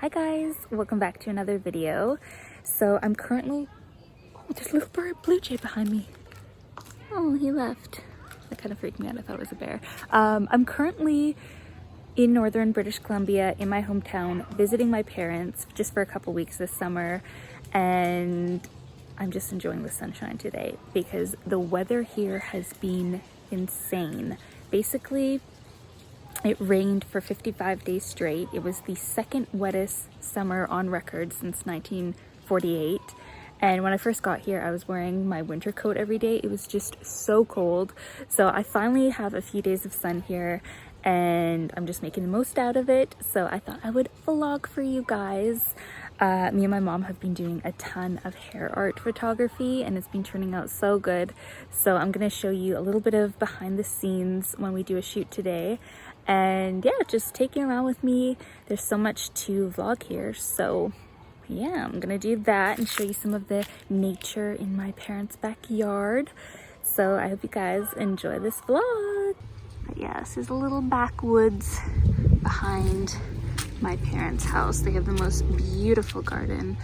Hi guys, welcome back to another video. So I'm currently, oh, there's a little blue jay behind me. Oh, he left. That kind of freaked me out. I thought it was a bear. I'm currently in northern British Columbia in my hometown visiting my parents just for a couple weeks this summer, and I'm just enjoying the sunshine today because the weather here has been insane. Basically, it rained for 55 days straight. It was the second wettest summer on record since 1948. And when I first got here, I was wearing my winter coat every day. It was just so cold. So I finally have a few days of sun here and I'm just making the most out of it. So I thought I would vlog for you guys. Me and my mom have been doing a ton of hair art photography and it's been turning out so good. So I'm gonna show you a little bit of behind the scenes when we do a shoot today. And yeah, just take you around with me. There's so much to vlog here. So yeah, I'm gonna do that and show you some of the nature in my parents' backyard. So I hope you guys enjoy this vlog. But yeah, this is a little backwoods behind my parents' house. They have the most beautiful garden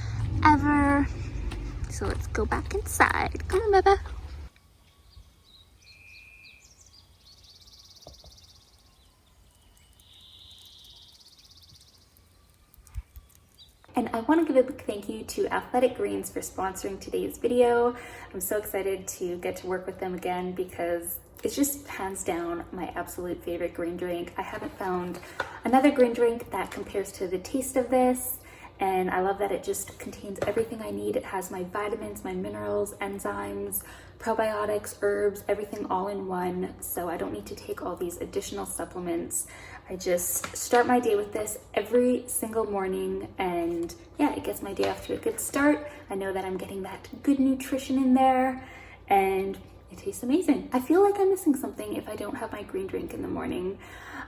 ever. So let's go back inside. Come on, Baba. And I want to give a big thank you to Athletic Greens for sponsoring today's video. I'm so excited to get to work with them again because it's just hands down my absolute favorite green drink. I haven't found another green drink that compares to the taste of this. And I love that it just contains everything I need. It has my vitamins, my minerals, enzymes, probiotics, herbs, everything all in one. So I don't need to take all these additional supplements. I just start my day with this every single morning and yeah, it gets my day off to a good start. I know that I'm getting that good nutrition in there and it tastes amazing. I feel like I'm missing something if I don't have my green drink in the morning.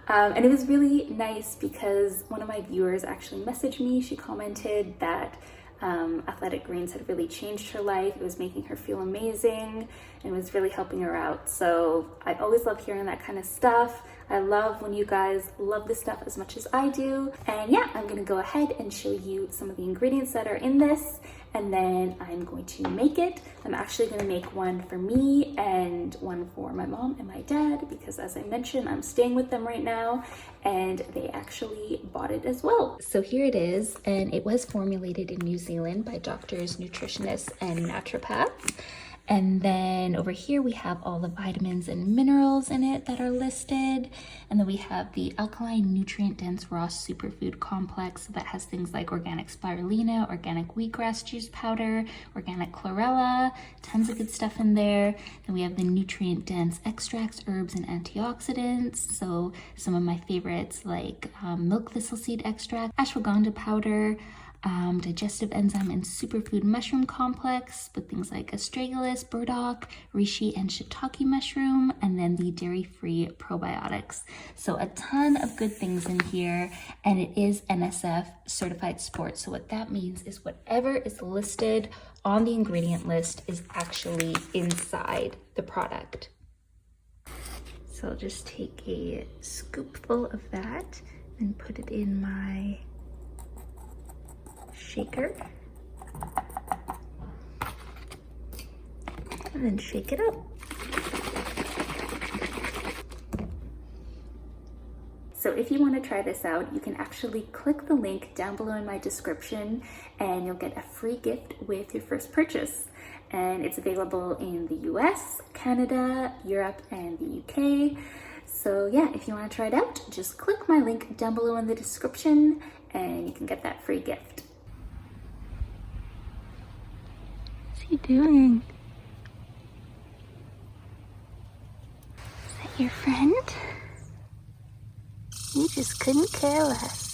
And it was really nice because one of my viewers actually messaged me. She commented that Athletic Greens had really changed her life. It was making her feel amazing and was really helping her out. So I always love hearing that kind of stuff. I love when you guys love this stuff as much as I do. And yeah, I'm gonna go ahead and show you some of the ingredients that are in this and then I'm going to make it. I'm actually gonna make one for me and one for my mom and my dad because as I mentioned, I'm staying with them right now and they actually bought it as well. So here it is, and it was formulated in New Zealand by doctors, nutritionists, and naturopaths. And then over here we have all the vitamins and minerals in it that are listed. And then we have the alkaline nutrient dense raw superfood complex that has things like organic spirulina, organic wheatgrass juice powder, organic chlorella, tons of good stuff in there. Then we have the nutrient dense extracts, herbs, and antioxidants. So some of my favorites like milk thistle seed extract, ashwagandha powder, digestive enzyme and superfood mushroom complex with things like astragalus, burdock, reishi, and shiitake mushroom, and then the dairy-free probiotics. So a ton of good things in here, and it is NSF certified sport. So what that means is whatever is listed on the ingredient list is actually inside the product. So I'll just take a scoopful of that and put it in my shaker and then shake it up. So if you want to try this out, you can actually click the link down below in my description and you'll get a free gift with your first purchase. And it's available in the US, Canada, Europe, and the UK. So yeah, if you want to try it out, just click my link down below in the description and you can get that free gift. What's he doing? Is that your friend? You just couldn't care less.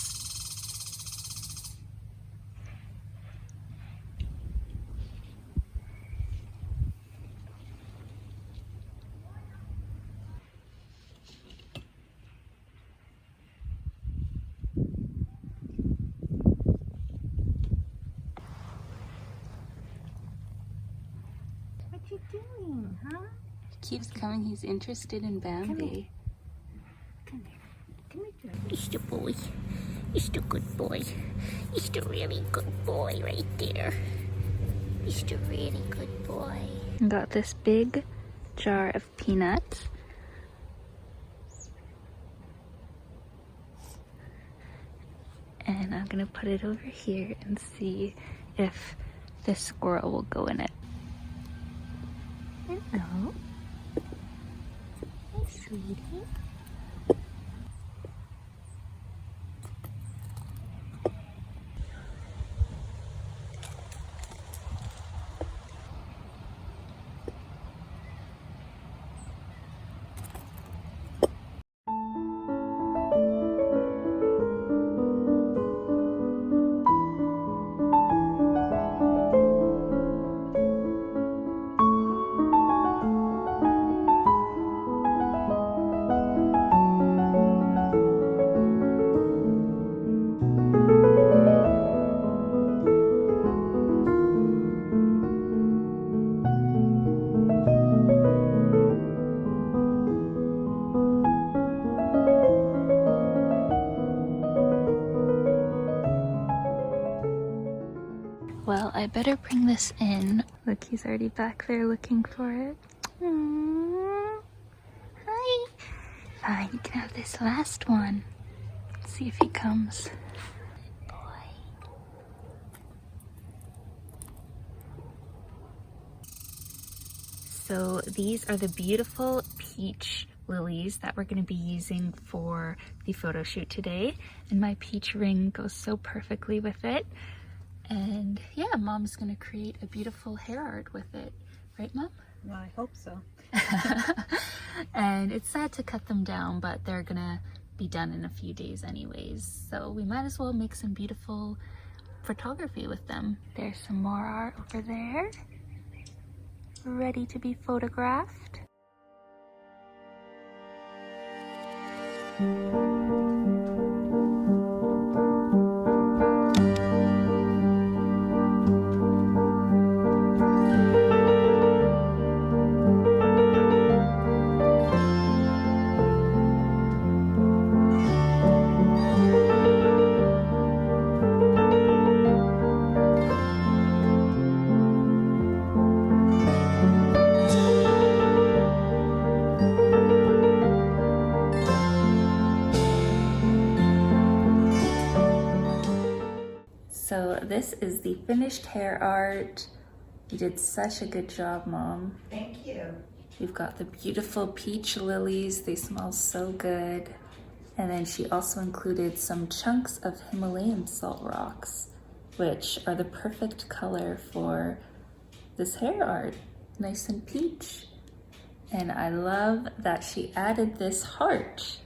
What you doing, huh? He keeps coming. He's interested in Bambi. Come here. Come here. Mr. Boy. He's the good boy. He's the really good boy right there. He's the really good boy. Got this big jar of peanuts. And I'm gonna put it over here and see if this squirrel will go in it. Hello. Hi, sweetie. Well, I better bring this in. Look, he's already back there looking for it. Aww. Hi. Fine, you can have this last one. Let's see if he comes. Good boy. So these are the beautiful peach lilies that we're going to be using for the photo shoot today. And my peach ring goes so perfectly with it. And yeah, Mom's gonna create a beautiful hair art with it. Right, Mom? Well, I hope so. And it's sad to cut them down, but they're gonna be done in a few days anyways. So we might as well make some beautiful photography with them. There's some more art over there, ready to be photographed. So this is the finished hair art. You did such a good job, Mom. Thank you. You've got the beautiful peach lilies. They smell so good. And then she also included some chunks of Himalayan salt rocks, which are the perfect color for this hair art. Nice and peach. And I love that she added this heart.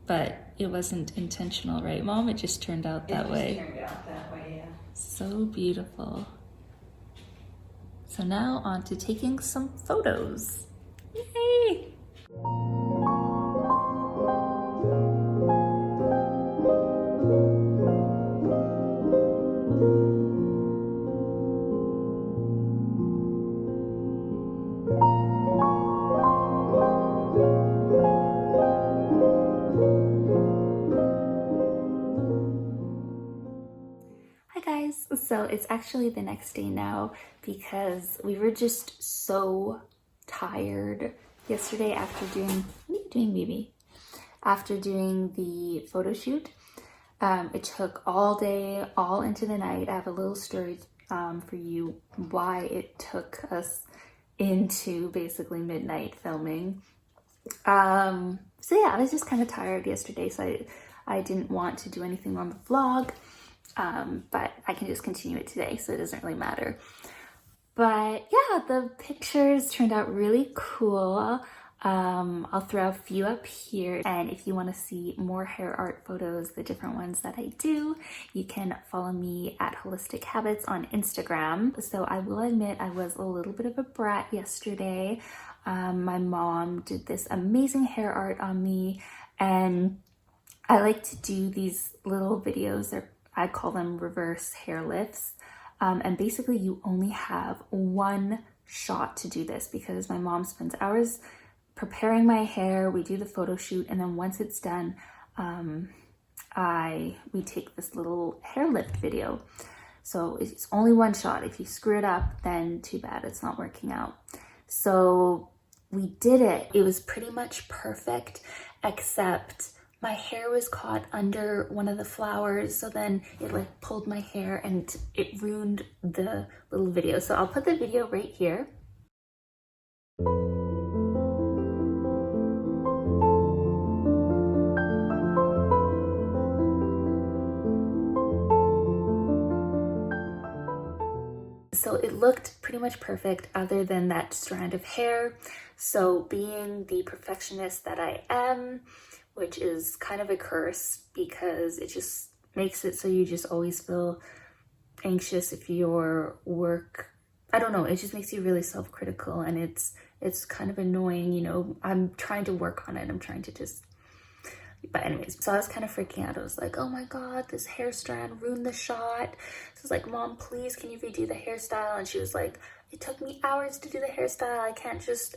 But it wasn't intentional, right, Mom? It just turned out that way. It just turned out that way, yeah. So beautiful. So now on to taking some photos. Yay! So it's actually the next day now because we were just so tired yesterday after doing, what are you doing, baby? After doing the photo shoot. It took all day, all into the night. I have a little story for you why it took us into basically midnight filming. So yeah, I was just kind of tired yesterday, so I didn't want to do anything on the vlog. But I can just continue it today, so it doesn't really matter. But yeah, the pictures turned out really cool. I'll throw a few up here, and if you want to see more hair art photos, the different ones that I do, you can follow me at Holistic Habits on Instagram. So I will admit I was a little bit of a brat yesterday. My mom did this amazing hair art on me, and I like to do these little videos. I call them reverse hair lifts. And basically you only have one shot to do this because my mom spends hours preparing my hair. We do the photo shoot, and then once it's done, we take this little hair lift video. So it's only one shot. If you screw it up, then too bad, it's not working out. So we did it. It was pretty much perfect, except my hair was caught under one of the flowers. So then it like pulled my hair and it ruined the little video. So I'll put the video right here. So it looked pretty much perfect other than that strand of hair. So being the perfectionist that I am, which is kind of a curse because it just makes it so you just always feel anxious if your work, I don't know, it just makes you really self-critical, and it's kind of annoying, you know. I'm trying to work on it. I'm trying to just, but anyways, so I was kind of freaking out. I was like, oh my God, this hair strand ruined the shot. So I was like, Mom, please, can you redo the hairstyle? And she was like, it took me hours to do the hairstyle. I can't just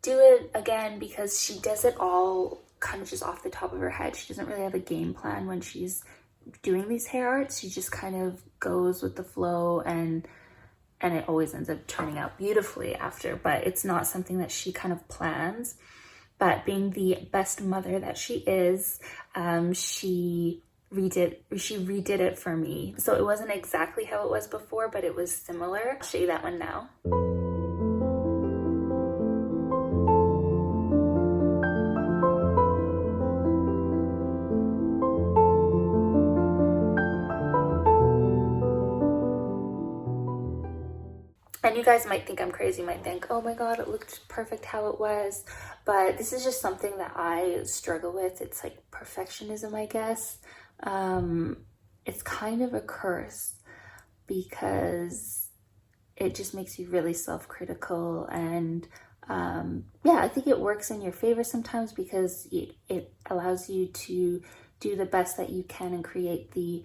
do it again, because she does it all kind of just off the top of her head. She doesn't really have a game plan when she's doing these hair arts. She just kind of goes with the flow, and it always ends up turning out beautifully after, but it's not something that she kind of plans. But being the best mother that she is, she redid it for me. So it wasn't exactly how it was before, but it was similar. I'll show you that one now. And you guys might think I'm crazy, might think, oh my God, it looked perfect how it was. But this is just something that I struggle with. It's like perfectionism, I guess. It's kind of a curse because it just makes you really self-critical. And yeah, I think it works in your favor sometimes because it allows you to do the best that you can and create the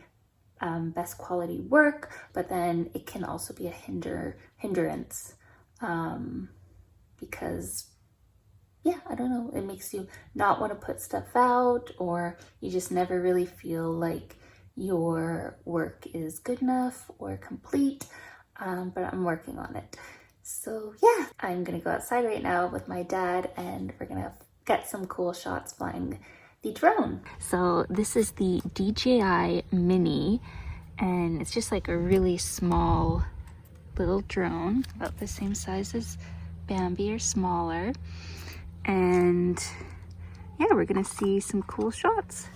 best quality work, but then it can also be a hindrance because, yeah, I don't know, it makes you not want to put stuff out, or you just never really feel like your work is good enough or complete, but I'm working on it. So yeah, I'm gonna go outside right now with my dad, and we're gonna get some cool shots flying the drone. So this is the DJI Mini, and it's just like a really small little drone, about the same size as Bambi or smaller. And yeah, we're gonna see some cool shots.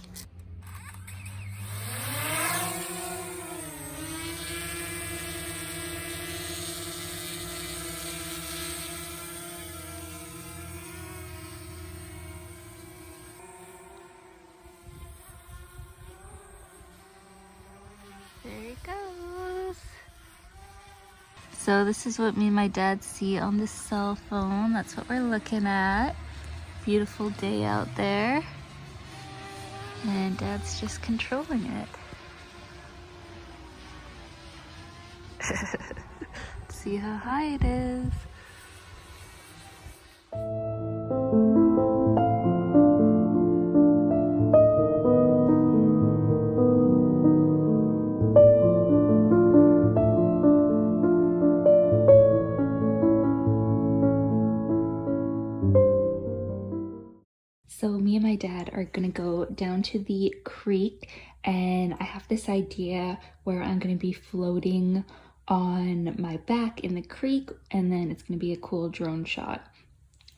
There it goes. So this is what me and my dad see on the cell phone. That's what we're looking at. Beautiful day out there. And Dad's just controlling it. See how high it is. So me and my dad are gonna go down to the creek, and I have this idea where I'm gonna be floating on my back in the creek, and then it's gonna be a cool drone shot.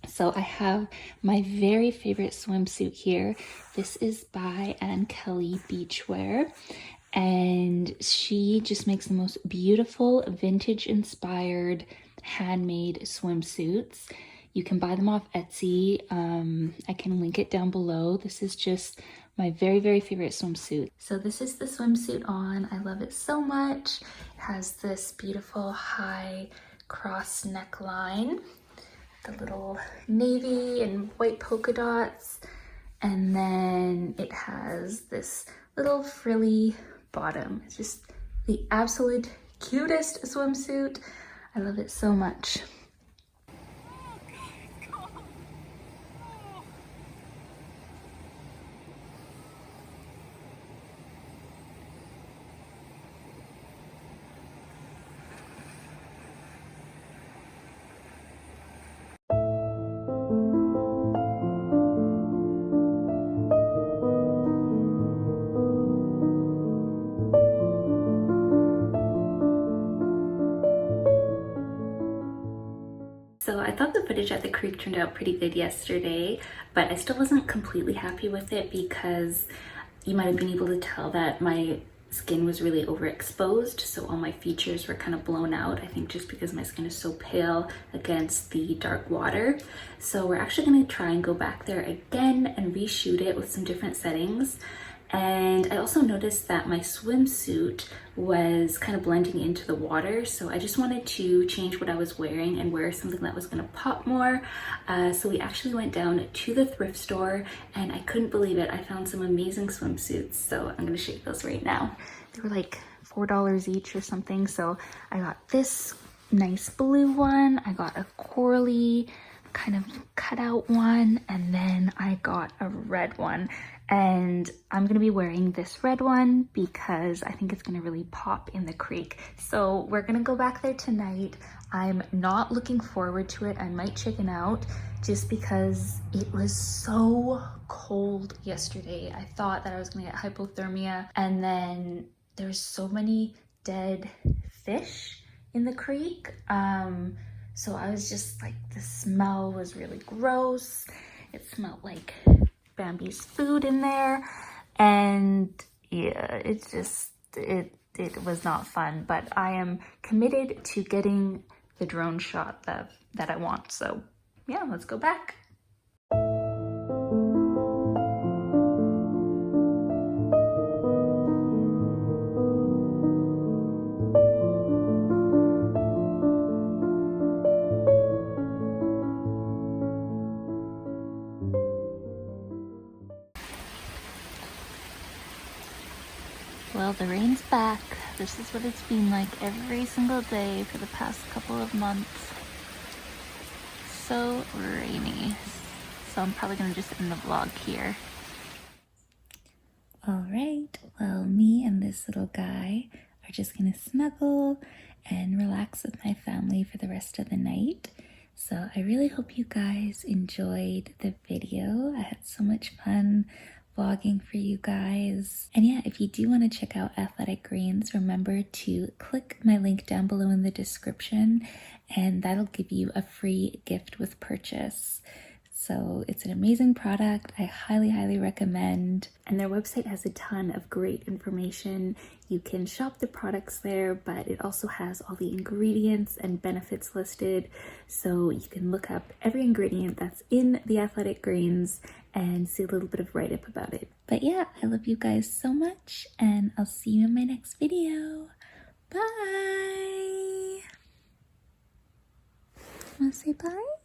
So I have my very favorite swimsuit here. This is by Ann Kelly Beachwear, and she just makes the most beautiful vintage inspired handmade swimsuits. You can buy them off Etsy. I can link it down below. This is just my very, very favorite swimsuit. So this is the swimsuit on. I love it so much. It has this beautiful high cross neckline, the little navy and white polka dots. And then it has this little frilly bottom. It's just the absolute cutest swimsuit. I love it so much. I thought the footage at the creek turned out pretty good yesterday, but I still wasn't completely happy with it because you might have been able to tell that my skin was really overexposed, so all my features were kind of blown out. I think just because my skin is so pale against the dark water. So we're actually going to try and go back there again and reshoot it with some different settings. And I also noticed that my swimsuit was kind of blending into the water, so I just wanted to change what I was wearing and wear something that was going to pop more. So we actually went down to the thrift store, and I couldn't believe it. I found some amazing swimsuits, so I'm going to show you those right now. They were like $4 each or something, so I got this nice blue one, I got a corally kind of cutout one, and then I got a red one. And I'm gonna be wearing this red one because I think it's gonna really pop in the creek. So we're gonna go back there tonight. I'm not looking forward to it. I might chicken out just because it was so cold yesterday. I thought that I was gonna get hypothermia, and then there's so many dead fish in the creek. So I was just like, the smell was really gross. It smelled like Bambi's food in there, and yeah, it's just it was not fun. But I am committed to getting the drone shot that I want. So yeah, let's go back. Well, the rain's back. This is what it's been like every single day for the past couple of months. So rainy. So I'm probably gonna just end the vlog here. All right, well, me and this little guy are just gonna snuggle and relax with my family for the rest of the night. So I really hope you guys enjoyed the video. I had so much fun vlogging for you guys. And yeah, if you do want to check out Athletic Greens, remember to click my link down below in the description, and that'll give you a free gift with purchase. So it's an amazing product. I highly recommend. And their website has a ton of great information. You can shop the products there, but it also has all the ingredients and benefits listed. So you can look up every ingredient that's in the Athletic Greens and see a little bit of write-up about it. But yeah, I love you guys so much, and I'll see you in my next video. Bye! Wanna say bye?